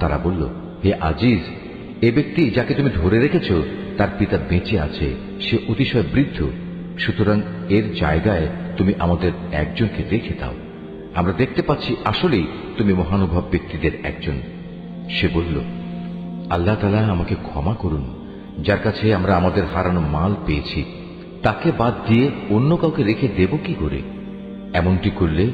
তারা বলল, হে আজিজ, এ ব্যক্তি যাকে তুমি ধরে রেখেছ তার পিতা বেঁচে আছে, সে অতিশয় বৃদ্ধ, সুতরাং এর জায়গায় তুমি আমাদের একজনকে রেখে দাও। আমরা দেখতে পাচ্ছি আসলেই তুমি মহানুভব ব্যক্তিদের একজন। সে বলল, আল্লাহ তাআলা আমাকে ক্ষমা করুন, যার কাছে আমরা আমাদের হারানো মাল পেয়েছি তাকে বাদ দিয়ে অন্য কাউকে রেখে দেব কি করে? এমনটি করলে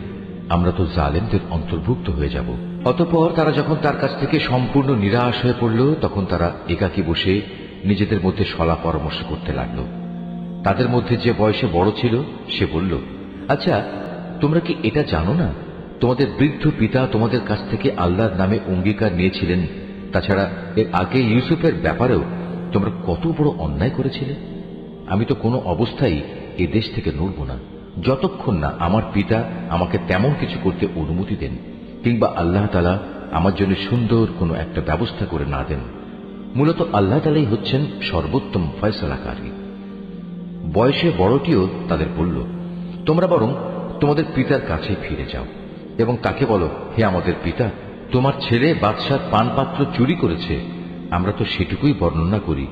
আমরা তো জালেমদের অন্তর্ভুক্ত হয়ে যাব। অতঃপর তারা যখন তার কাছ থেকে সম্পূর্ণ নিরাশ হয়ে পড়ল, তখন তারা একাকী বসে নিজেদের মধ্যে সলা পরামর্শ করতে লাগলো। তাদের মধ্যে যে বয়সে বড় ছিল সে বলল, আচ্ছা, তোমরা কি এটা জানো না তোমাদের বৃদ্ধ পিতা তোমাদের কাছ থেকে আল্লাহর নামে অঙ্গীকার নিয়েছিলেন? তাছাড়া এর আগে ইউসুফের ব্যাপারেও তোমরা কত বড় অন্যায় করেছিলে। আমি তো কোনো অবস্থায় এ দেশ থেকে নড়ব না যতক্ষণ না আমার পিতা আমাকে তেমন কিছু করতে অনুমতি দেন, কিংবা আল্লাহ তাআলা আমার জন্য সুন্দর কোনো একটা ব্যবস্থা করে না দেন। মূলত আল্লাহ তাআলাই হচ্ছেন সর্বোত্তম ফয়সালাকারী। বয়সে বড়টিও তাদের বলল, তোমরা বরং তোমাদের পিতার কাছে ফিরে যাও এবং তাকে বলো, হে আমাদের পিতা, তোমার ছেলে বাদশার পানপাত্র চুরি করেছে। আমরা তো সেটুকুই বর্ণনা করি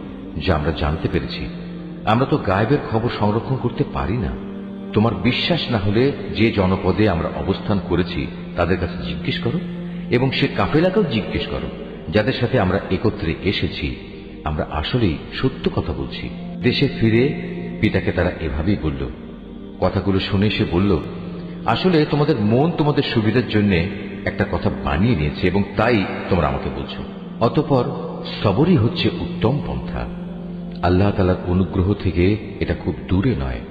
যা আমরা জানতে পেরেছি। আমরা তো গায়েবের খবর সংরক্ষণ করতে পারি না। তোমার বিশ্বাস না হলে যে জনপদে আমরা অবস্থান করেছি তাদের কাছে জিজ্ঞেস করো, এবং সে কাফেলাকেও জিজ্ঞেস করো যাদের সাথে আমরা একত্রে এসেছি। আমরা আসলেই সত্য কথা বলছি। দেশে ফিরে পিতাকে তারা এভাবেই বলল। কথাগুলো শুনে সে বলল, আসলে তোমাদের মন তোমাদের সুবিধার জন্য একটা কথা বানিয়ে নিয়েছে এবং তাই তোমরা আমাকে বলছো। অতঃপর সবরই হচ্ছে উত্তম পন্থা। আল্লাহ তাআলার অনুগ্রহ থেকে এটা খুব দূরে নয়।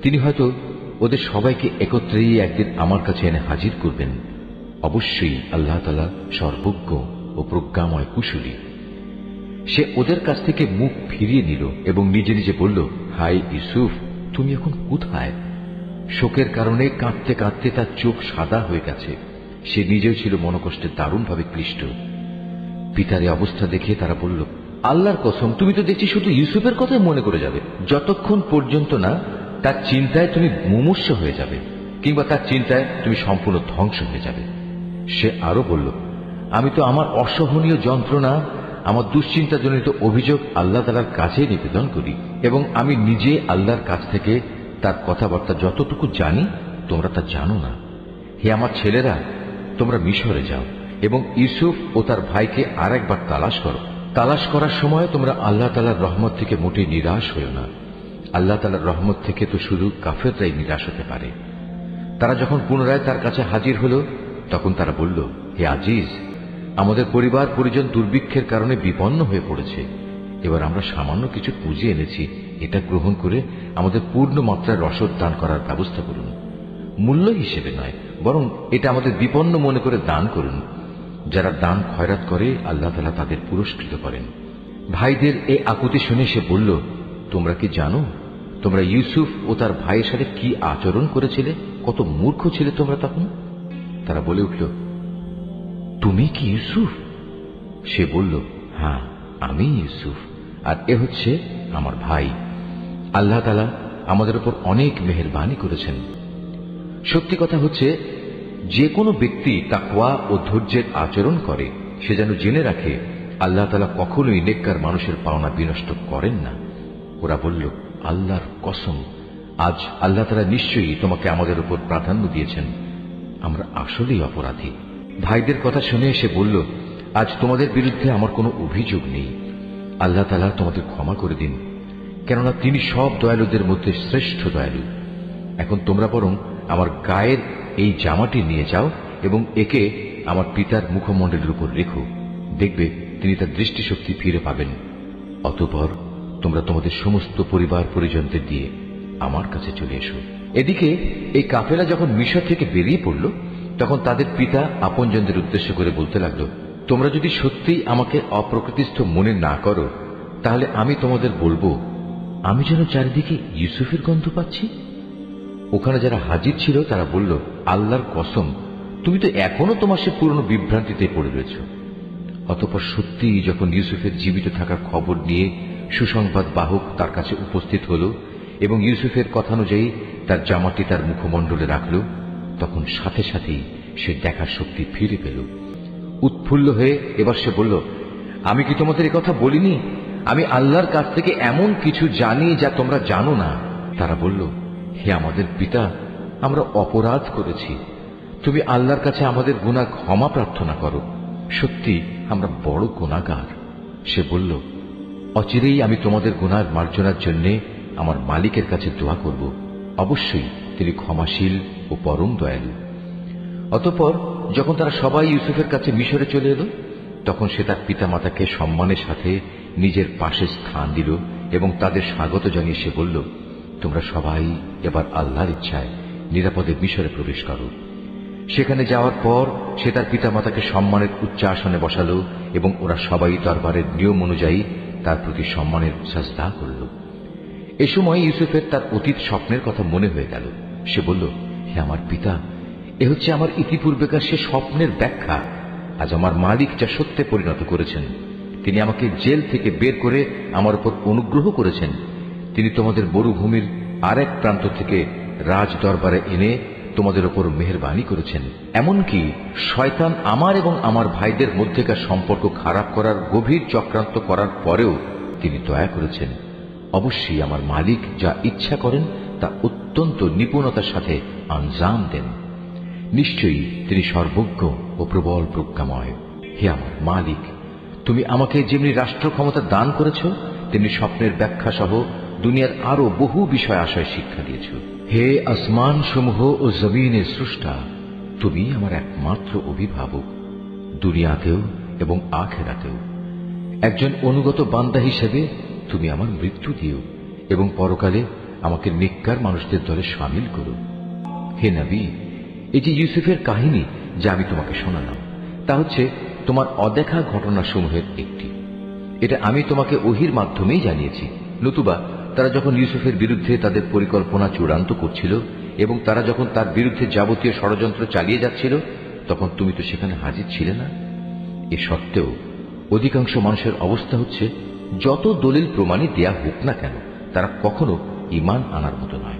তিনি হয়তো ওদের সবাইকে একত্রেই একদিন আমার কাছে এনে হাজির করবেন। অবশ্যই আল্লাহ তাআলা সর্বজ্ঞ ও প্রজ্ঞাময় কুশলী। সে ওদের কাছ থেকে মুখ ফিরিয়ে নিল এবং নিজে নিজে বলল, হাই ইউসুফ, তুমি এখন কোথায়? শোকের কারণে কাঁদতে কাঁদতে তার চোখ সাদা হয়ে গেছে। সে নিজেও ছিল মনোকষ্টে দারুণভাবে ক্লিষ্ট। পিতার এই অবস্থা দেখে তারা বলল, আল্লাহর কসম, তুমি তো দেখছি শুধু ইউসুফের কথাই মনে করে যাবে, যতক্ষণ পর্যন্ত না তার চিন্তায় তুমি মুমূর্ষ হয়ে যাবে, কিংবা তার চিন্তায় তুমি সম্পূর্ণ ধ্বংস হয়ে যাবে। সে আরো বলল, আমি তো আমার অসহনীয় যন্ত্রণা, আমার দুশ্চিন্তাজনিত অভিযোগ আল্লাহ তাআলার কাছে নিবেদন করি, এবং আমি নিজে আল্লাহর কাছ থেকে তার কথাবার্তা যতটুকু জানি তোমরা তা জানো না। হে আমার ছেলেরা, তোমরা মিশরে যাও এবং ইউসুফ ও তার ভাইকে আর একবার তালাশ করো। তালাশ করার সময় তোমরা আল্লাহ তাআলার রহমত থেকে মোটেই নিরাশ হইও না। আল্লাহ তাআলার রহমত থেকে তো শুধু কাফেররাই নিরাশ হতে পারে। তারা যখন পুনরায় তার কাছে হাজির হল, তখন তারা বলল, হে আজিজ, আমাদের পরিবার পরিজন দুর্ভিক্ষের কারণে বিপন্ন হয়ে পড়েছে। এবার আমরা সামান্য কিছু পুঁজি এনেছি, এটা গ্রহণ করে আমাদের পূর্ণ মাত্রায় রসদ দান করার ব্যবস্থা করুন। মূল্য হিসেবে নয়, বরং এটা আমাদের বিপন্ন মনে করে দান করুন। যারা দান খয়রাত করে আল্লাহ তাআলা তাদের পুরস্কৃত করেন। ভাইদের এই আকুতি শুনে সে বলল, তোমরা কি জানো তোমরা ইউসুফ ও তার ভাইয়ের সাথে কি আচরণ করেছিলে? কত মূর্খ ছিলে তোমরা তখন। তারা বলে উঠল, তুমি কি ইউসুফ? সে বলল, হ্যাঁ, আমি ইউসুফ, আর এ হচ্ছে আমার ভাই। আল্লাহ তাআলা আমাদের উপর অনেক মেহেরবানি করেছেন। সত্যি কথা হচ্ছে, যে কোনো ব্যক্তি তাকওয়া ও ধৈর্যের আচরণ করে সে যেন জেনে রাখে আল্লাহ তাআলা কখনোই নেককার মানুষের পাওনা বিনষ্ট করেন না। ওরা বলল, আল্লাহর কসম, আজ আল্লাহ তাআলা নিশ্চয়ই তোমাকে আমাদের উপর প্রাধান্য দিয়েছেন। আমরা আসলেই অপরাধী। ভাইদের কথা শুনে সে বলল, আজ তোমাদের বিরুদ্ধে আমার কোনো অভিযোগ নেই। আল্লাহ তাআলা তোমাদের ক্ষমা করে দিন, কেননা তিনি সব দয়ালুদের মধ্যে শ্রেষ্ঠ দয়ালু। এখন তোমরা বরং আমার গায়ের এই জামাটি নিয়ে যাও এবং একে আমার পিতার মুখমণ্ডলের উপর রেখো, দেখবে তিনি তার দৃষ্টিশক্তি ফিরে পাবেন। অতঃপর তোমরা তোমাদের সমস্ত পরিবার পরিজনদের দিয়ে আমার কাছে চলে এসো। এদিকে এই কাফেলা যখন মিশর থেকে বেরিয়ে পড়ল, তখন তাদের পিতা আপনজনদের উদ্দেশ্য করে বলতে লাগলো, তোমরা যদি সত্যিই আমাকে অপ্রকৃতিস্থ মনে না করো, তাহলে আমি তোমাদের বলবো, আমি যেন চারিদিকে ইউসুফের গন্ধ পাচ্ছি। ওখানে যারা হাজির ছিল তারা বলল, আল্লাহর কসম, তুমি তো এখনো তোমার সে পুরনো বিভ্রান্তিতে পড়ে রয়েছ। অতঃপর সত্যিই যখন ইউসুফের জীবিত থাকার খবর নিয়ে সুসংবাদ বাহক তার কাছে উপস্থিত হল এবং ইউসুফের কথানুযায়ী তার জামাটি তার মুখমণ্ডলে রাখল, তখন সাথে সাথেই সে দেখার শক্তি ফিরে পেল। উৎফুল্ল হয়ে এবার সে বলল, আমি কি তোমাদের কথা বলিনি? আমি আল্লাহর কাছ থেকে এমন কিছু জানি যা তোমরা জানো না। তারা বলল, হে আমাদের পিতা, আমরা অপরাধ করেছি, তুমি আল্লাহর কাছে আমাদের গুনাহ ক্ষমা প্রার্থনা করো, সত্যি আমরা বড় গুনাহগার। সে বলল, অচিরেই আমি তোমাদের গুনার মার্জনার জন্য আমার মালিকের কাছে দোয়া করব, অবশ্যই তিনি ক্ষমাশীল ও পরম দয়ালু। অতঃপর যখন তারা সবাই ইউসুফের কাছে মিশরে চলে এলো, তখন সে তার পিতামাতাকে সম্মানের সাথে নিজের পাশে স্থান দিল এবং তাদের স্বাগত জানিয়ে সে বলল, তোমরা সবাই এবার আল্লাহর ইচ্ছায় নিরাপদে মিশরে প্রবেশ করো। সেখানে যাওয়ার পর সে তার পিতামাতাকে সম্মানের উচ্চ আসনে বসালো এবং ওরা সবাই দরবারের নিয়ম অনুযায়ী তার প্রতি সম্মানের সাজদা করল। এ সময় ইউসুফের তার অতীত স্বপ্নের কথা মনে হয়ে গেল। সে বলল, হে আমার পিতা, এ হচ্ছে আমার ইতিপূর্বেকার সে স্বপ্নের ব্যাখ্যা। আজ আমার মালিক যা সত্যে পরিণত করেছেন, তিনি আমাকে জেল থেকে বের করে আমার উপর অনুগ্রহ করেছেন। তিনি তোমাদের মরুভূমির আরেক প্রান্ত থেকে রাজ দরবারে এনে তোমাদের উপর মেহেরবানি করেছেন। এমনকি শয়তান আমার এবং আমার ভাইদের মধ্যেকার সম্পর্ক খারাপ করার গভীর চক্রান্ত করার পরেও তিনি দয়া করেছেন। অবশ্যই আমার মালিক যা ইচ্ছা করেন তা অত্যন্ত নিপুণতার সাথে আঞ্জাম দেন। নিশ্চয়ই তিনি সর্বজ্ঞ ও প্রবল প্রজ্ঞাময়। হে আমার মালিক, তুমি আমাকে যেমনি রাষ্ট্র ক্ষমতা দান করেছ, তেমনি স্বপ্নের ব্যাখ্যা সহ দুনিয়ার আরো বহু বিষয় আশয় শিক্ষা দিয়েছ। হে আসমান সমূহ ও জমিনের স্রষ্টা, তুমি আমার একমাত্র অভিভাবক, দুনিয়াতেও এবং আখিরাতেও। একজন অনুগত বান্দা হিসেবে তুমি আমার মৃত্যু দিও এবং পরকালে আমাকে নেককার মানুষদের দলে শামিল করো। হে নবী, এই যে ইউসুফের কাহিনী যা আমি তোমাকে শোনালাম, তা হচ্ছে তোমার অদেখা ঘটনাসমূহের একটি। এটা আমি তোমাকে ওহির মাধ্যমেই জানিয়েছি। নতুবা তারা যখন ইউসুফের বিরুদ্ধে তাদের পরিকল্পনা চূড়ান্ত করছিল এবং তারা যখন তার বিরুদ্ধে যাবতীয় ষড়যন্ত্র চালিয়ে যাচ্ছিল, তখন তুমি তো সেখানে হাজির ছিলে না। এ সত্ত্বেও অধিকাংশ মানুষের অবস্থা হচ্ছে, যত দলিল প্রমাণই দেয়া হোক না কেন, তারা কখনো ঈমান আনার মতো নয়।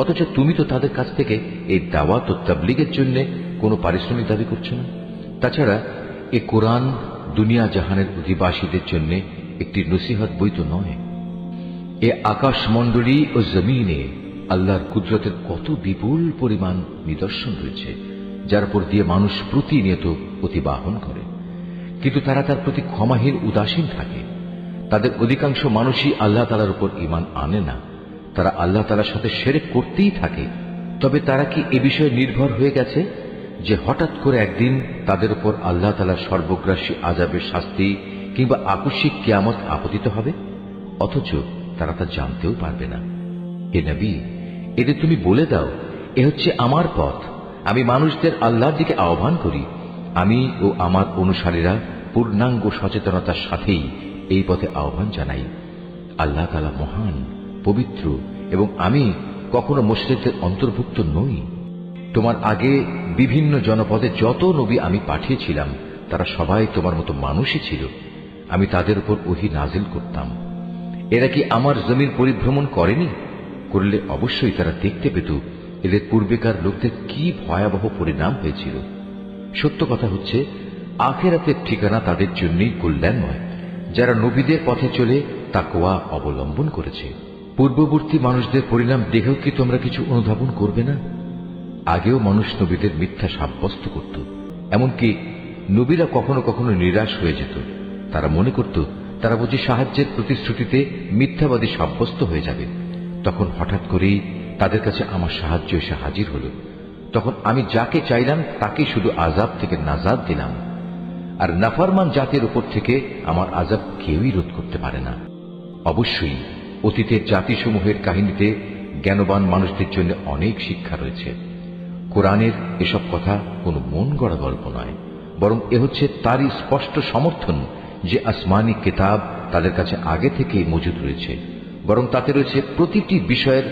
অথচ তুমি তো তাদের কাছ থেকে এই দাওয়াত ও তাবলীগের জন্য কোনো পারিশ্রমিক দাবি করছো না। তাছাড়া এ কোরআন দুনিয়া জাহানের অধিবাসীদের জন্য একটি নসিহত বই তো নয়। এ আকাশমণ্ডলী ও জমিনে আল্লাহর কুদরতের কত বিপুল পরিমাণ নিদর্শন রয়েছে, যার উপর দিয়ে মানুষ প্রতিনিয়ত অতিবাহন করে, কিন্তু তারা তার প্রতি ক্ষমাহীন উদাসীন থাকে। তাদের অধিকাংশ মানুষই আল্লাহ তাআলার উপর ঈমান আনে না। তারা আল্লাহ তাআলার সাথে শিরক করতেই থাকে। তবে তারা কি এ বিষয়ে নির্ভর হয়ে গেছে যে হঠাৎ করে একদিন তাদের উপর আল্লাহ তাআলার সর্বগ্রাসী আযাবের শাস্তি কিংবা আকস্মিক কিয়ামত আপতিত হবে? অথচ তারা তা জানতেও পারবে না। হে নবী, এদের তুমি বলে দাও, এ হচ্ছে আমার পথ, আমি মানুষদের আল্লাহর দিকে আহ্বান করি। আমি ও আমার অনুসারীরা পূর্ণাঙ্গ সচেতনতার সাথেই এই পথে আহ্বান জানাই। আল্লাহ তাআলা মহান, পবিত্র এবং আমি কখনো মুশরিকদের অন্তর্ভুক্ত নই। তোমার আগে বিভিন্ন জনপদে যত নবী আমি পাঠিয়েছিলাম, তারা সবাই তোমার মতো মানুষই ছিল। আমি তাদের উপর ওহী নাজিল করতাম। এরা কি আমার জমিন পরিভ্রমণ করেনি? করলে অবশ্যই তারা দেখতে পেত এদের পূর্বেকার লোকদের কি ভয়াবহ পরিণাম হয়েছিল। সত্য কথা হচ্ছে, আখিরাতের ঠিকানা তাদের জন্যই কল্যাণময়, যারা নবীদের পথে চলে তাকওয়া অবলম্বন করেছে। পূর্ববর্তী মানুষদের পরিণাম দেখেও কি তোমরা কিছু অনুধাবন করবে না? আগেও মানুষ নবীদের মিথ্যা সাব্যস্ত করত, এমনকি নবীরা কখনো কখনো নিরাশ হয়ে যেত। তারা মনে করত তারা বুঝি সাহায্যের প্রতিশ্রুতিতে মিথ্যাবাদী সাব্যস্ত হয়ে যাবে। তখন হঠাৎ করেই তাদের কাছে আমার সাহায্য এসে হাজির হল। তখন আমি যাকে চাইলাম তাকে শুধু আযাব থেকে নাজাত দিলাম, আর নাফরমান জাতির উপর থেকে আমার আযাব কেউই রোধ করতে পারে না। অবশ্যই অতীতের জাতিসমূহের কাহিনীতে জ্ঞানবান মানুষদের জন্য অনেক শিক্ষা রয়েছে। কোরআনের এসব কথা কোনো মন গড়া গল্প নয়, বরং এ হচ্ছে তারই স্পষ্ট সমর্থন যে আসমানি কিতাব তাদের কাছে আগে থেকেই মজুদ রয়েছে, বরং তাতে রয়েছে প্রতিটি বিষয়ের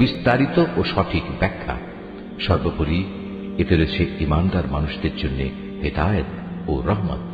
বিস্তারিত ও সঠিক ব্যাখ্যা। সর্বোপরি এতে রয়েছে ঈমানদার মানুষদের জন্য হেদায়েত ও রহমত।